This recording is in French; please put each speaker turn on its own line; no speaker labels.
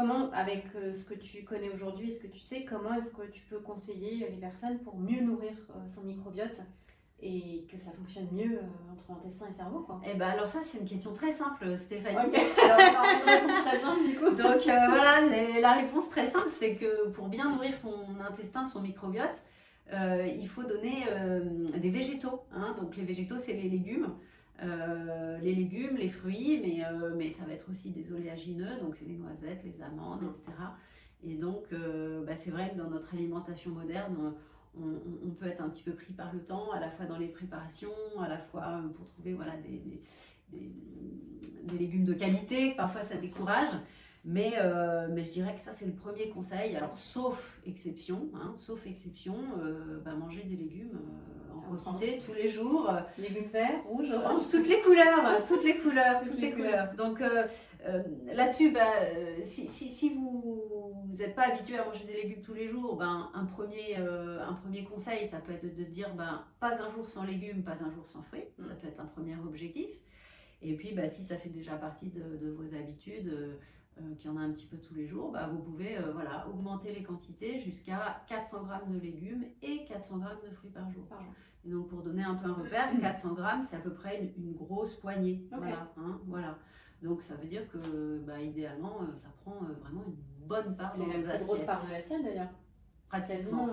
comment, avec ce que tu connais aujourd'hui et ce que tu sais, comment est-ce que tu peux conseiller les personnes pour mieux nourrir son microbiote et que ça fonctionne mieux entre intestin et cerveau, quoi?
Et ben alors ça, c'est une question très simple, Stéphanie.
Ok, alors une réponse très simple du coup.
Donc voilà, et la réponse très simple, c'est que pour bien nourrir son intestin, son microbiote, il faut donner des végétaux. Hein. Donc les végétaux, c'est les légumes, les fruits, mais ça va être aussi des oléagineux, donc c'est les noisettes, les amandes, etc. Et donc c'est vrai que dans notre alimentation moderne, on peut être un petit peu pris par le temps, à la fois dans les préparations, à la fois pour trouver voilà, des légumes de qualité, parfois ça décourage. Mais je dirais que ça c'est le premier conseil, alors sauf exception, manger des légumes en quantité tous les jours.
Légumes verts, rouges, oranges.
Toutes les couleurs. Donc là-dessus, si vous n'êtes pas habitué à manger des légumes tous les jours, un premier conseil, ça peut être de dire pas un jour sans légumes, pas un jour sans fruits. Ça peut être un premier objectif. Et puis si ça fait déjà partie de vos habitudes, qu'il y en a un petit peu tous les jours, vous pouvez augmenter les quantités jusqu'à 400 grammes de légumes et 400 grammes de fruits par jour. Et donc pour donner un peu un repère, 400 grammes c'est à peu près une grosse poignée.
Okay.
Voilà. Donc ça veut dire que idéalement ça prend vraiment une bonne part dans vos assiettes.
Une grosse part de l'assiette d'ailleurs.
Pratiquement.